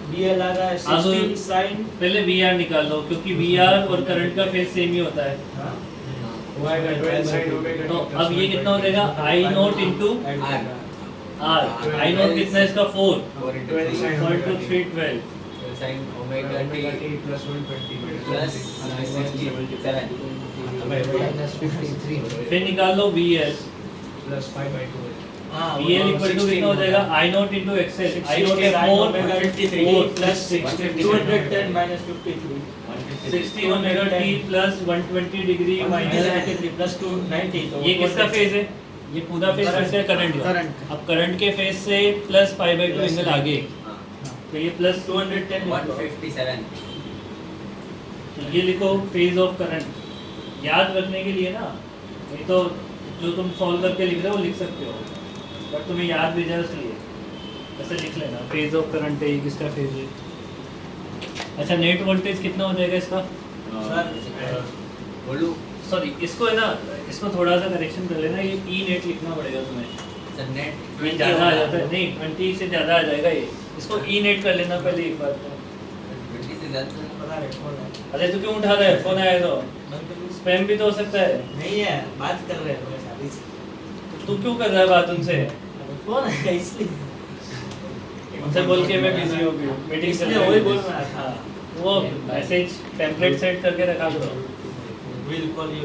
BL आ रहा है 16 sin पहले वी आर निकाल लो, क्योंकि वी आर और करंट का फेज सेम ही होता है। तो अब ये कितना हो जाएगा? I naught into r. I naught कितना है इसका? 4 312। sin omega t plus 120 plus 67 minus 53 फिर निकाल लो वी एल। plus 5/2 हाँ वी एल इक्वल टू कितना हो जाएगा? I naught into Excel. I note है 4 omega 53 4 plus 210 minus 53 60 omega T plus 120 degree minus. 93 plus 290 तो ये किसका फेज है? ये पूरा फेज किसका है? करंट का। Current। अब करंट के फेज से प्लस π/2 एंगल आगे, तो ये प्लस 210 157 तो ये लिखो फेज ऑफ करंट, याद रखने के लिए ना। नहीं तो जो तुम सॉल्व करके लिख रहे हो वो लिख सकते हो, बट तुम्हें याद भी जाए इसलिए ऐसे लिख लेना। फेज ऑफ करंट है, ये किसका फेज है। अच्छा, नेट वोल्टेज कितना हो जाएगा इसका? सर बोलू सॉरी, इसको है ना, इसको थोड़ा सा करेक्शन कर लेना। ये ई नेट लिखना पड़ेगा तुम्हें, सर नेट ये ज़्यादा आ जाता है। नहीं, 20 से ज़्यादा आ जाएगा ये। इसको ई नेट कर लेना पहले एक बार तो। 20 से ज्यादा पता है कौन है अरे तू क्यों उठा रहा है? फोन आया तो स्पैम भी तो हो सकता है। नहीं है, बात कर रहे हैं मेरे साथ इस- तू क्यों कर रहा है बात उनसे? कौन है इसलिए उनसे बोल के मैं बिजी हो गई हूँ, मीटिंग चल इसलिए रही वही है। बोल रहा था वो मैसेज टेम्पलेट सेट करके रखा करो। विल कॉल यू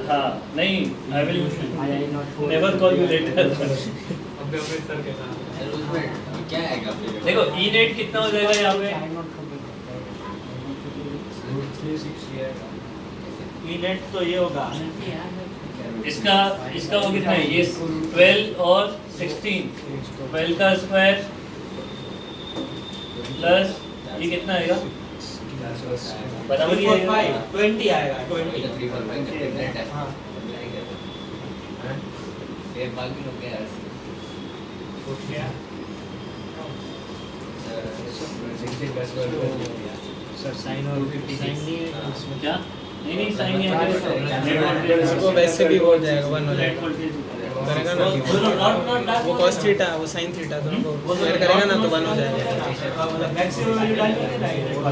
हाँ, नहीं, I will never call you later. अपने सर के साथ सर उसमें क्या आएगा फिर देखो ई नेट कितना हो जाएगा यहाँ पे? ई नेट तो ये होगा इसका इसका वो कितना है? ये 12 और 16, 12 का स्क्वायर प्लस ये कितना आएगा? बराबर ही आएगा। 20 आएगा 20 हाँ ये बाकी लोग क्या सर साइन और 50 साइन क्या? नहीं नहीं, साइन नहीं आएगा। इसको वैसे भी हो जाएगा 1 हो नेट जाएगा वोल्टेज करेगा ना। नॉट वो cos थीटा, वो sin थीटा दोनों को ऐड करेगा ना तो 1 हो जाएगा। मैक्सिमम वैल्यू डालनी है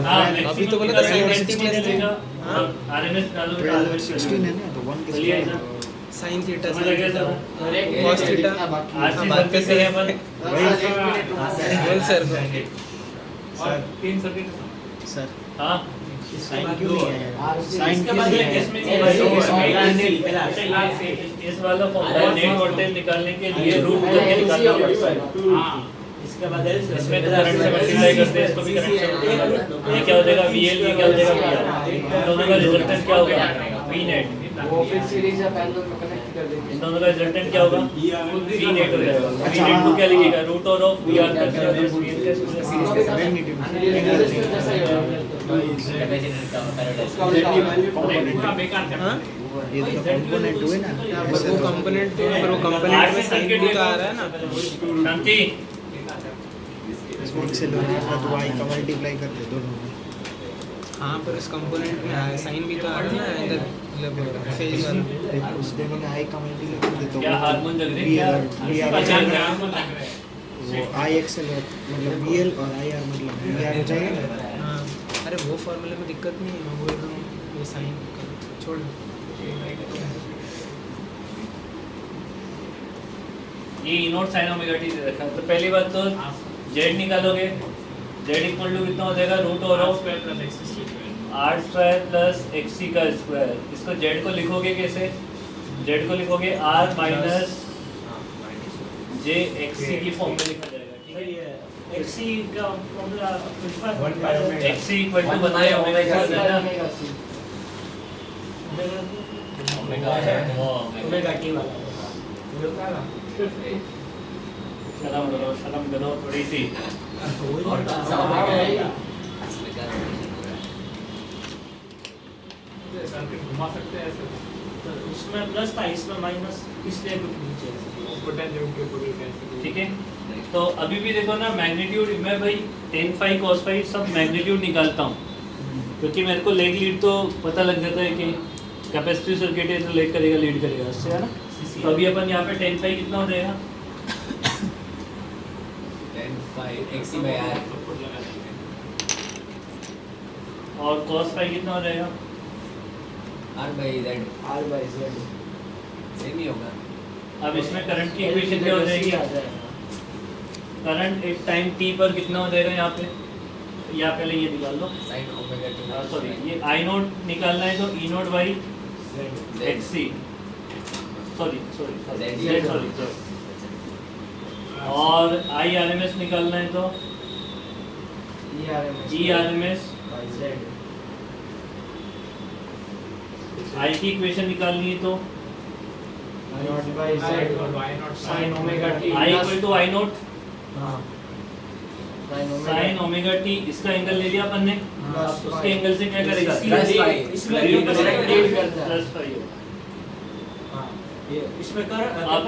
हाँ, अभी तो बोला था sin 90 90 plus देगा। हाँ। आरएमएस डालो। 16 है ना तो 1 के चलिए ऐसा। sin थीटा समझ आ गया सर? cos थीटा आज से बात बात कैसे करें अपन। बोल सर और 3 सर्किट सर हाँ, साइन क्यों नहीं आएगा साइन इसके बाद ये इसमें इसमें इस वाला फॉर्मूला नेट वोल्टेज निकालने के लिए रूट करके निकालना पड़ता है। हाँ इसके बाद इसमें तो करंट से मल्टीप्लाई करते हैं, इसको भी करंट से मल्टीप्लाई करते हैं। ये क्या हो जाएगा? VL, ये क्या हो जाएगा? VR। इन दोनों का रिजल्टेंट क्या होगा? V net. वो फिर सीरीज या पैरेलल में कनेक्ट कर देंगे। इन दोनों का रिजल्टेंट क्या होगा? V नेट हो जाएगा। V नेट को क्या लिखेगा? रूट और ऑफ VR कर दिया प्लस VL का जैसा ही होगा। कैपेसिटर का उसका उल्टा पूरा बेकार कर हाँ? ये तो कंपोनेंट हुए ना वो कंपोनेंट तो पर वो कंपोनेंट में sin भी तो आ रहा है ना। शांति। इसमें एक्सेल हो रहा है तो y का मल्टीप्लाई कर दे दोनों में हाँ, पर उस कंपोनेंट में आया sin भी तो आ रहा है ना इधर, मतलब फेज वाला। लेकिन उस दोनों में i का मल्टीप्लाई कर दे तो क्या हार्मोन जग रहे हैं? क्या? पहचान में आपको लग रहा है वो i एक्सेल मतलब vl और ir मतलब vr हो जाएगा ना हाँ, अरे वो फॉर्मूले में दिक्कत नहीं है, वो एकदम वो साइन छोड़ दो। ये इनोट साइन ओमेगा टी दे रखा है। तो पहली बात तो जेड निकालोगे, जेड इक्वल टू कितना हो जाएगा, root over of r square plus x c का स्क्वायर। इसको जेड को लिखोगे कैसे, जेड को लिखोगे आर माइनस जे एक्स सी की फॉर्म में लिखा जाएगा, ठीक है। सही है। XC का formula X C equal to बताया ओमेगा सी है ना, ओमेगा टी वाला शर्म करो थोड़ी सी। सर्किट घुमा सकते हैं ऐसे तो उसमें प्लस था, इसमें माइनस, इसलिए कुछ नीचे है। पोटेंशियल के पूरी कैसे ठीक है। तो अभी भी देखो ना मैग्नीट्यूड, मैं भाई tan फाई cos फाई सब मैग्नीट्यूड निकालता हूँ, क्योंकि मेरे को लेग लीड तो पता लग जाता है कि कैपेसिटिव सर्किट है तो लेग करेगा लीड करेगा उससे, है ना। तो अभी अपन यहाँ पे tan फाई कितना हो जाएगा, 10 XC by R और cos फाई कितना हो जाएगा, R by Z R by Z same ही होगा। अब इसमें करंट की इक्वेशन क्या हो जाएगी, करंट एक टाइम t पर कितना हो जाएगा यहाँ पे, या पहले ये निकाल लो, sin ओमेगा t सॉरी ये I नोट निकालना है तो E naught by X C, sorry और I आर एम एस निकालना है तो E R M S, I की इक्वेशन निकालनी है तो naught by Z sin omega t I equal to I naught हां साइन ओमेगा टी, इसका एंगल ले लिया अपन ने, उसके एंगल से क्या करेगा, प्लस फाई, इसमें लीड करता है। प्लस फाई होगा। हाँ, ये इसमें कर अब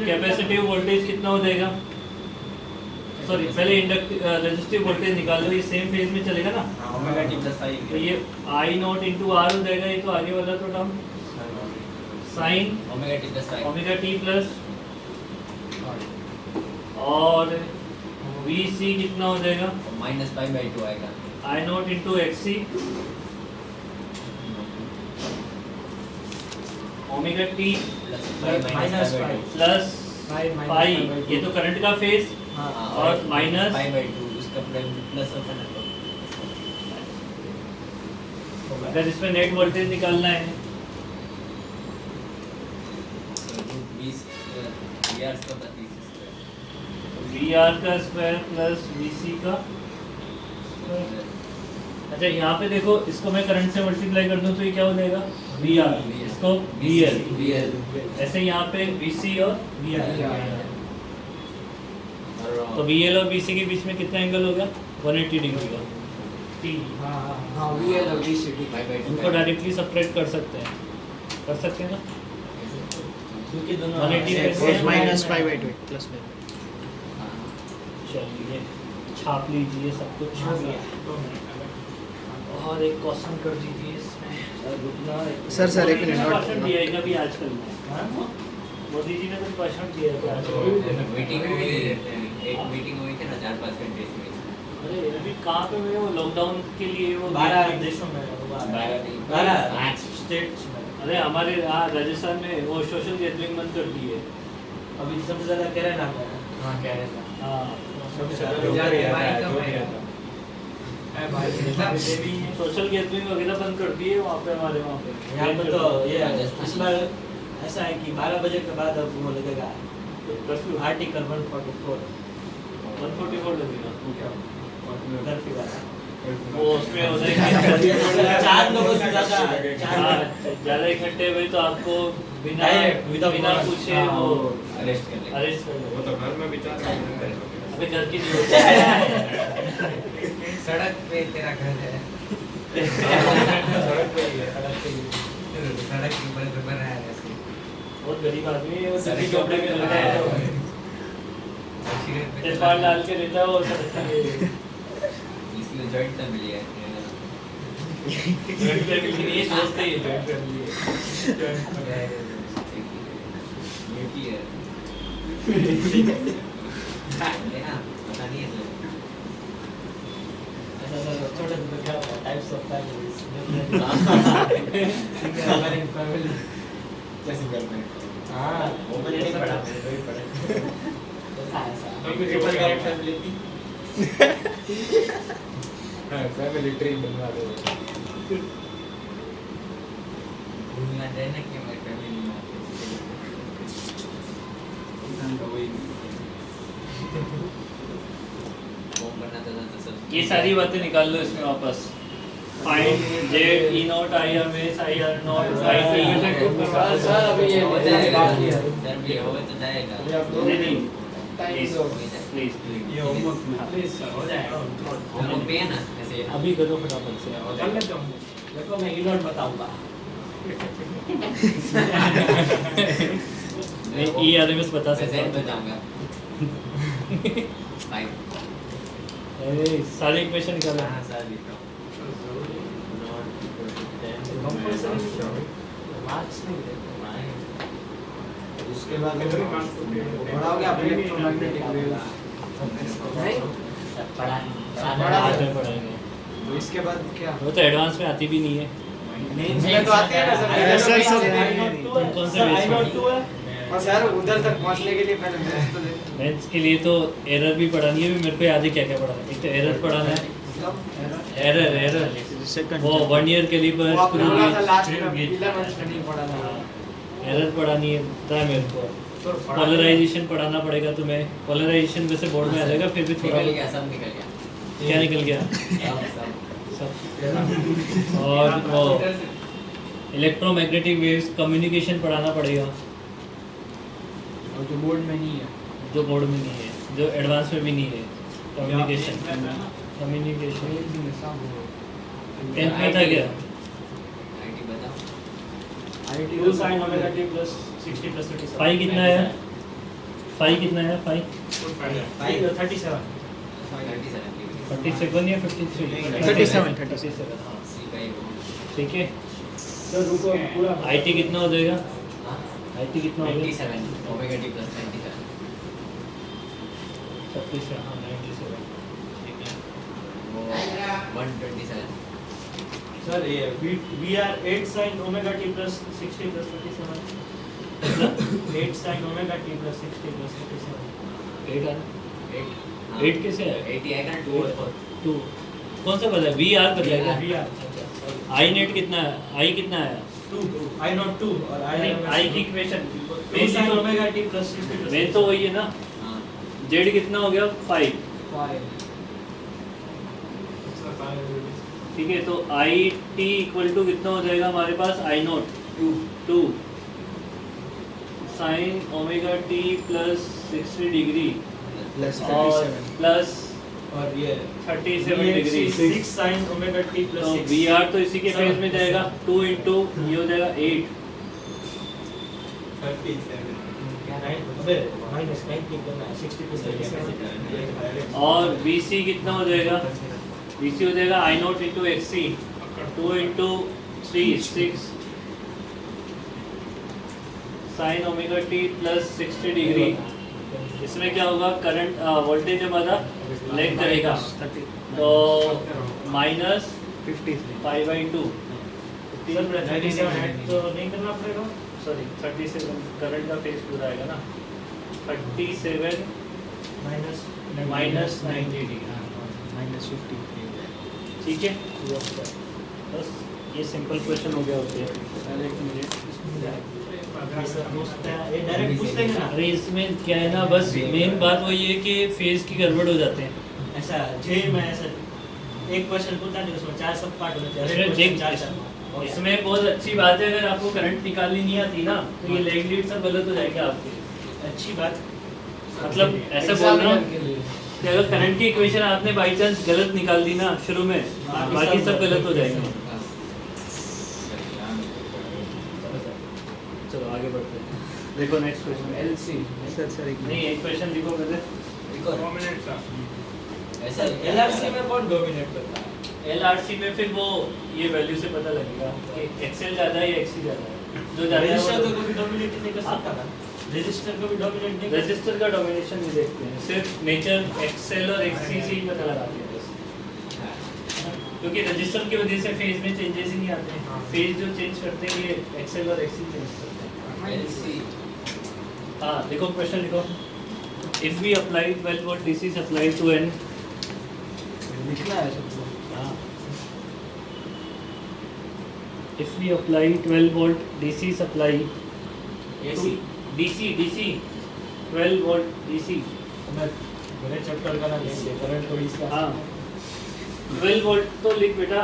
कैपेसिटिव वोल्टेज कितना हो जाएगा, सॉरी पहले इंडक्टिव रेजिस्टिव वोल्टेज निकाल लो, ये सेम फेज में चलेगा ना। ओमेगा t प्लस फाई तो ये I नॉट इंटू आर हो जाएगा, ये तो आगे वाला तो term sine omega t plus phi omega T plus, और वी सी कितना हो जाएगा, माइनस पाई बाई 2 आएगा। I नॉट into X C omega T plus phi minus by 2 plus pi, ये तो करंट का फेज, और माइनस पाई बाई 2 उसका प्लस होता है ना, अगर इसमें नेट वोल्टेज निकालना है तो 20 VR का 32 वी आर का स्क्वायर प्लस वी सी का। अच्छा यहाँ पे देखो, इसको मैं करंट से मल्टीप्लाई कर दूँ तो ये क्या हो जाएगा, वी आर, इसको वी एल, ऐसे यहाँ पे वी सी और वी आर। तो वी एल और वी सी के बीच में कितना एंगल हो गया, 180 डिग्री का। हां VL और VCD उनको डायरेक्टली सब्ट्रैक्ट कर सकते हैं, ना, क्योंकि दोनों 180 माइनस पाई बाई 2 प्लस पाई। चलिए छाप लीजिए सब कुछ, और एक क्वेश्चन कर दीजिए इसमें। सर एक मिनट क्वेश्चन दिया है कभी आजकल में, मोदी जी ने कुछ क्वेश्चन दिया है आजकल। मीटिंग हुई, एक मीटिंग हुई थी ना 4-5 घंटे इसमें। अरे अभी कहाँ पे हुए वो, लॉकडाउन के लिए वो 12 देशों में 12 स्टेट्स में। अरे हमारे यहाँ राजस्थान में वो सोशल गैदरिंग बंद कर दी है। अभी सबसे ज्यादा केरला में है। हां कह रहे थे हाँ सबसे सोशल गैदरिंग वगैरह बंद कर दी है वहाँ पे, हमारे वहाँ पे। यहाँ पे तो ये इसमें ऐसा है कि 12 बजे के बाद अब वो लगेगा आर्टिकल 144 लगेगा। कर्फ्यू वाला। वो उसमें हो जाएगा 4 लोगों से ज्यादा ज़्यादा इकट्ठे हुए तो आपको बिना बिना पूछे वो अरेस्ट कर लेंगे। अरेस्ट कर वो तो घर में विचार अबे घर की नहीं सड़क पे तेरा घर है सड़क पे ही है। सड़क के ऊपर घर बना है ऐसे बहुत गरीब आदमी है वो, सभी सभी कपड़े में रहता है, तिरपाल डाल के रहता है वो सड़क पे। इसलिए जॉइंट फैमिली है। जॉइंट फैमिली नहीं है, दोस्त है ये जॉइंट फैमिली है। बेटी है ना, पता नहीं है तो ऐसा छोटे थे तो क्या होता types of families single married family क्या सिंगल में हाँ वो मैंने नहीं पढ़ा मैंने वही पढ़ा ट्रिपल कैरेट फैमिली थी फैमिली ट्री बनवा दो भूलना जाए ना कि मैं फैमिली में बॉम्ब बनना था तो सब ये सारी बातें निकाल लो इसमें वापस find Z E not I R S I R not I T sir अभी ये हो जाएगा सर भी हो तो जाएगा नहीं नहीं टाइम प्लीज ये होमवर्क में प्लीज सर हो जाएगा हम पे है ना ऐसे अभी करो फटाफट से कर लेते हैं देखो मैं ई नॉट बताऊंगा मैं ई आर एम एस बता सकता प्रेजेंट हूँ बताऊंगा 5 अरे सारे इक्वेशन निकालो हां सर लिख रहा हूं मार्क्स नहीं देते उसके बाद पढ़ाओगे आप इलेक्ट्रोमैग्नेटिक वेव्स नहीं बाद में पढ़ाएंगे तो इसके बाद क्या वो तो एडवांस में आती भी नहीं है मेंस में तो आते हैं ना सर तुम कौन से बेस पे? और यार उधर तक पहुंचने के लिए पहले मेंस तो दे मैथ्स के लिए तो एरर भी पढ़ानी है, मेरे को याद है क्या क्या पढ़ाना है। एक तो एरर पढ़ाना है, एरर वो 1 ईयर के लिए वो बस आपने बोला था लास्ट में पिलर वन स्टडी पढ़ाना है एरर पढ़ानी है था मेरे को। पोलराइजेशन पढ़ाना पड़ेगा तुम्हें, पोलराइजेशन वैसे बोर्ड में आ जाएगा, फिर भी थोड़ा निकल गया सब निकल गया क्या निकल गया सब सब। और वो इलेक्ट्रोमैग्नेटिक वेव्स कम्युनिकेशन पढ़ाना पड़ेगा, और जो बोर्ड में नहीं है जो बोर्ड में नहीं है, जो एडवांस में भी नहीं है। कम्युनिकेशन कम्युनिकेशन 10th में था क्या? आईटी बताओ IT 2 sin omega t plus 60 plus 37 phi कितना है? फाई कितना है? फाई 37 37 47 या 53? 37 हाँ सी का ही वो ठीक है। सर रुको पूरा आईटी कितना हो जाएगा? आईटी कितना हो जाएगा? 97 ओमेगा टी प्लस 97 36 हाँ 97 ठीक है। वो 127 सर ये we are 8 sin omega t plus 60 plus 37 8 sin omega t plus 60 plus 37 8 है 8 कैसे है? 80 आएगा ना 2 और 2 कौन सा बदला? वी आर बदला we are आई नेट कितना है? आई कितना है? 2 I not 2 और I आई की equation 2 sin omega t plus 60 plus main तो वही है ना। हां जेड कितना हो गया? 5 ठीक है। तो आई टी इक्वल टू कितना हो जाएगा हमारे पास? I naught 2 sine omega T plus 60 degree plus और 37 प्लस और ये 37 degree 6 sin omega t plus तो 6 वी आर तो इसी के फेज में जाएगा 2 इंटू ये हो जाएगा 8 अबे माइनस 90 करना है 60 plus 37 और वी सी कितना हो जाएगा? वी सी हो जाएगा i naught into X C 2 into 3 6 sign omega T plus 60 degree. इसमें क्या होगा? करंट वोल्टेज जब आधा लैग करेगा तो माइनस 5/2 सर 37 तो नहीं करना पड़ेगा सॉरी 37 करंट का फेज पूरा आएगा ना 37 माइनस माइनस 90 डिग्री -53 ठीक है। बस ये सिंपल क्वेश्चन हो गया होते हैं। ये डायरेक्ट पूछ लेंगे ना अरे इसमें क्या है ना, बस मेन बात वही है कि फेज की गड़बड़ हो जाते हैं। ऐसा जे में ऐसा एक क्वेश्चन पूछा नहीं उसमें 4 सब पार्ट होते हैं इसमें हर देख क्वेश्चन 4 इसमें बहुत अच्छी बात है, अगर आपको करंट निकालनी नहीं आती ना तो ये लेग लीड सब गलत हो जाएगा आपके। अच्छी बात मतलब ऐसा बोल रहा हूँ कि अगर करंट की इक्वेशन आपने बाई चांस गलत निकाल दी ना शुरू में, बाकी सब गलत हो जाएगा। चलो आगे बढ़ते हैं। देखो नेक्स्ट क्वेश्चन एलसी सर एक नहीं एक क्वेश्चन लिखो पहले। ऐसा एलआरसी में कौन डोमिनेट करता है एलआरसी में फिर वो ये वैल्यू से पता लगेगा कि एक्सेल ज़्यादा है या एक्सी ज़्यादा है। जो ज़्यादा रजिस्टर है तो कभी डोमिनेट नहीं कर सकता ना रजिस्टर को भी डोमिनेट नहीं कर रजिस्टर का डोमिनेशन नहीं देखते हैं, सिर्फ नेचर एक्सेल और एक्सी से ही पता लगाते हैं बस। तो क्योंकि रजिस्टर की वजह से फेज में चेंजेस ही नहीं आते हैं। फेज जो चेंज करते हैं ये एक्सएल और एक्ससी चेंज करते हैं। LC हाँ देखो क्वेश्चन लिखो। If we apply 12 volt DC supply to N, लिखना है सबको। if we apply 12 volt DC supply AC DC 12 volt DC, मैं मेरे चैप्टर का नाम ऐसे करंट थोड़ी इसका हाँ 12 volt तो लिख बेटा।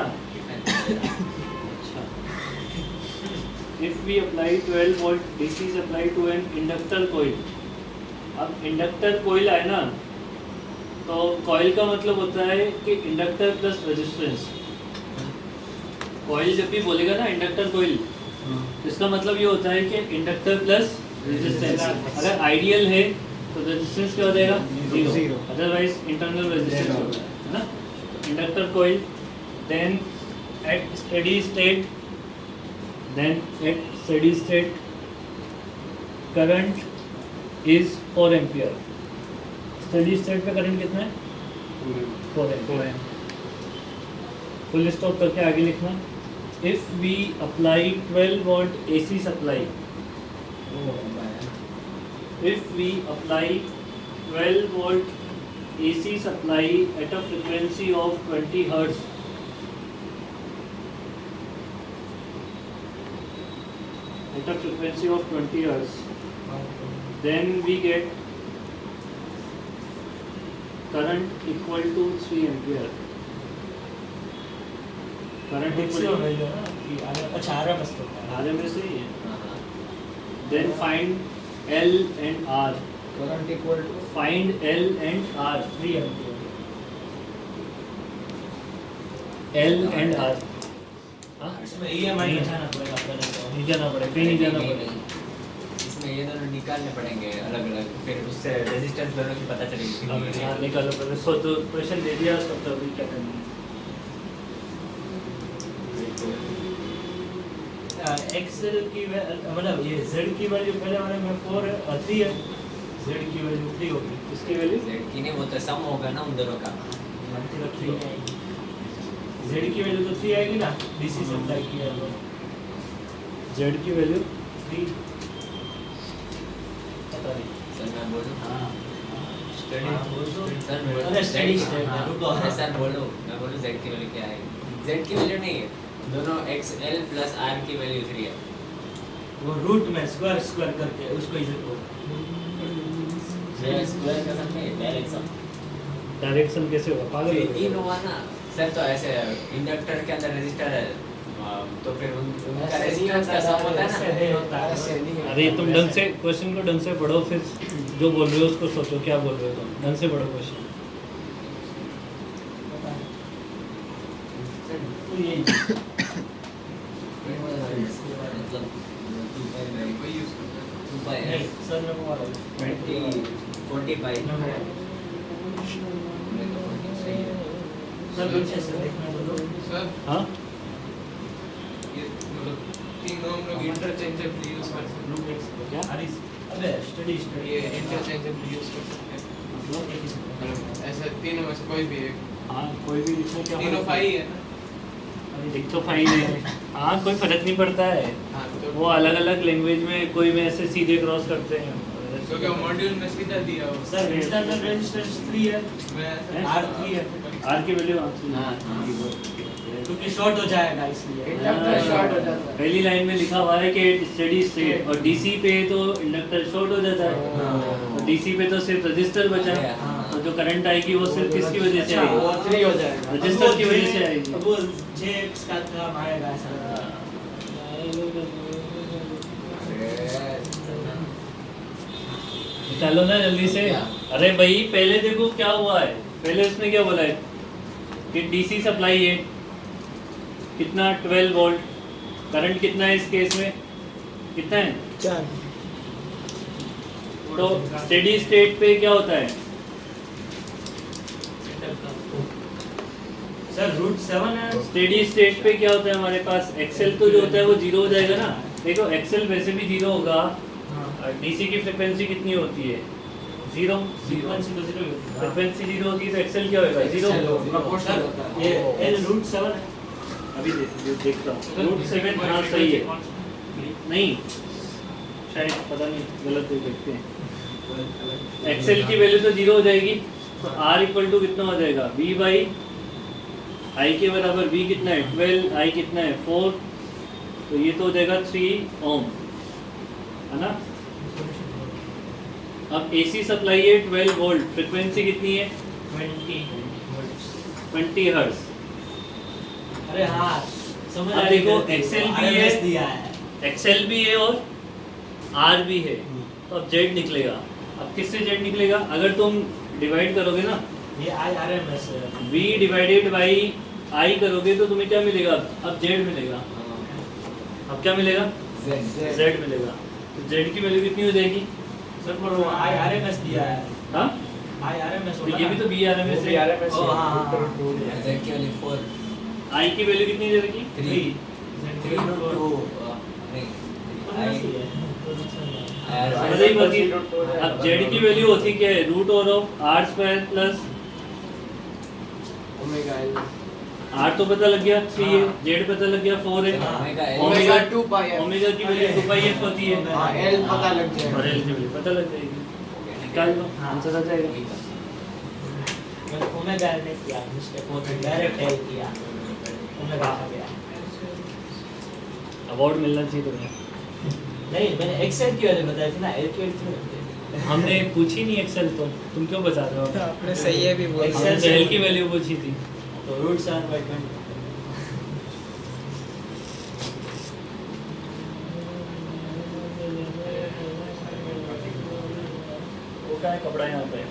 if we apply 12 volt DC supply to an inductor coil, अब इंडक्टर कोइल आए ना, तो कॉइल का मतलब होता है कि इंडक्टर प्लस रेजिस्टेंस। कॉइल जब भी बोलेगा ना इंडक्टर कोइल, इसका मतलब ये होता है कि इंडक्टर प्लस रेजिस्टेंस। अगर आइडियल है तो रेजिस्टेंस क्या हो जाएगा? जीरो, अदरवाइज इंटरनल रेजिस्टेंस होता है ना। Inductor coil, then at steady state current is 4 ampere. Steady state पे करंट कितना है? 4 एम्पियर। फुल स्टॉप करके आगे लिखना। If we apply 12 volt AC supply, if we apply 12 volt AC supply at a frequency of 20 hertz, then we get current equal to 3 ampere. Current equal to अच्छा RMS तो RMS ही है। Then find L and R. Current equal to Find L and R. 3 ampere. L and R. हाँ? इसमें EMI जाना पड़ेगा पहले तो। नहीं जाना पड़ेगा, कहीं नहीं जाना नहीं, पड़ेगा। नहीं। इसमें ये दोनों निकालने पड़ेंगे अलग अलग, फिर उससे रेजिस्टेंस दोनों की पता चलेगी हाँ, कितनी है। निकालो पहले। सो तो क्वेश्चन दे दिया, सब तो अभी क्या करना है? एक्सेल की मतलब ये Z की वैल्यू पहले वाले में 4 है, 3 है। Z की वैल्यू 3 होगी। इसकी वैल्यू Z की नहीं, वो तो सम होगा ना उन दोनों का। Z की वैल्यू तो 3 आएगी ना, DC सप्लाई की है तो Z की वैल्यू 3। पता नहीं। सर मैं बोलूं? हाँ स्टडी हाँ, बोल दो। सर अरे स्टडी स्टेट हाँ, रुको। अरे सर बोलो, मैं बोलूं Z की वैल्यू क्या है? Z की वैल्यू नहीं है, दोनों XL प्लस R की वैल्यू 3 है। वो रूट में स्क्वायर करके उसको इसे को स्क्वायर का सम नहीं, डायरेक्शन। डायरेक्शन कैसे होगा? पागल हो इन गए। हुआ ना सर, तो ऐसे इंडक्टर के अंदर रेजिस्टर है, तो फिर उनका रेजिस्टेंस का सम होता है ना। ऐसे नहीं है। अरे तुम ढंग से क्वेश्चन को ढंग से पढ़ो, फिर जो बोल रहे हो उसको सोचो क्या बोल रहे हो तुम। ढंग से पढ़ो क्वेश्चन। तो यही मतलब 2 by नहीं सर मेरे को मारो 45 सर पीछे से देखना बोलो। सर हाँ ये मतलब तीनों हम लोग इंटरचेंजेबली यूज कर सकते रूट एक्स क्या? अबे स्टडी हैं, ये इंटरचेंजेबली यूज कर सकते हैं, मतलब ऐसे तीनों में से कोई भी एक, हाँ कोई भी लिखो, क्या तीनों फर्क फाई है ना। एक तो फाइन है। हाँ कोई फर्क नहीं पड़ता है, हाँ तो वो अलग अलग लैंग्वेज में कोई में ऐसे सीधे क्रॉस करते हैं। क्योंकि वो मॉड्यूल में सीधा दिया हो सर इंटरनल रेजिस्टेंस 3 है, मैं R3 है आर की वैल्यू हाँ क्योंकि शॉर्ट हो जाएगा इसलिए। इंडक्टर शॉर्ट हो जाता है। पहली लाइन में लिखा हुआ है कि स्टेडी स्टेट, और डीसी पे तो इंडक्टर शॉर्ट हो जाता है, और डीसी पे तो सिर्फ रजिस्टर बचा है, तो जो करंट आएगी वो सिर्फ किसकी वजह से आएगी? वो 3 हो जाएगा। रजिस्टर की वजह से आएगी। अब वो जे का काम आएगा ऐसा। निकालो ना जल्दी से। अरे भाई पहले देखो क्या हुआ है, पहले उसने क्या बोला है कि डीसी सप्लाई है कितना 12 वोल्ट, करंट कितना है इस केस में, कितना है? 4 तो स्टेडी स्टेट पे क्या होता है? सर रूट 7 है। स्टेडी स्टेट पे क्या होता है हमारे पास? एक्सेल तो जो होता है वो 0 हो जाएगा ना। देखो एक्सेल वैसे भी 0 होगा, डीसी की फ्रिक्वेंसी कितनी होती है? जीरो फ्रीक्वेंसी तो जीरो ही होती है। फ्रीक्वेंसी जीरो होती है तो एक्सेल क्या होगा जीरो प्रोपोर्शनल होता है। ये L√7 है। अभी देखता हूँ √7 हाँ सही है नहीं शायद पता नहीं गलत देखते हैं एक्सेल की वैल्यू तो जीरो हो जाएगी तो R इक्वल टू कितना हो जाएगा V बाई आई के बराबर V कितना है 12 I कितना है 4 तो ये तो हो जाएगा 3 ओम है ना। अब AC सप्लाई है 12 वोल्ट फ्रीक्वेंसी कितनी है 20 हर्ट्ज। अरे हाँ समझ अब देखो एक्सेल भी है RMS दिया है। एक्सेल भी है और R भी है तो अब Z निकलेगा। अब किससे Z निकलेगा अगर तुम डिवाइड करोगे ना ये RMS है। V डिवाइडेड बाई I करोगे तो तुम्हें क्या मिलेगा अब Z मिलेगा। अब क्या मिलेगा Z मिलेगा तो Z की वैल्यू कितनी हो जाएगी सर पर वो RMS दिया है। हाँ RMS तो ये भी तो BRMS है ओ हाँ हाँ Z की वैल्यू 4 I की वैल्यू कितनी हो जाएगी 3 3 2 नहीं समझ ही मत ही। अब Z की वैल्यू होती क्या है root over of R square plus omega L R तो पता लग गया 3 है Z पता लग गया 4 है ओमेगा एल ओमेगा 2 पाई है। ओमेगा की वैल्यू 2 पाई f होती है हाँ एल पता लग जाएगा। और L की वैल्यू पता लग जाएगी निकाल लो आंसर आ जाएगा। ओमेगा एल ने किया मिस्टेक वो डायरेक्ट एल किया ओमेगा आ गया। अवार्ड मिलना चाहिए तुम्हें। नहीं मैंने एक्सेल की वैल्यू बताई थी ना एल की वैल्यू नहीं। हमने पूछी नहीं एक्सेल तो तुम क्यों बता रहे हो आपने सही है भी बोला। हमने तो L की वैल्यू पूछी थी। तो √7/20 वो क्या है कपड़ा यहाँ पे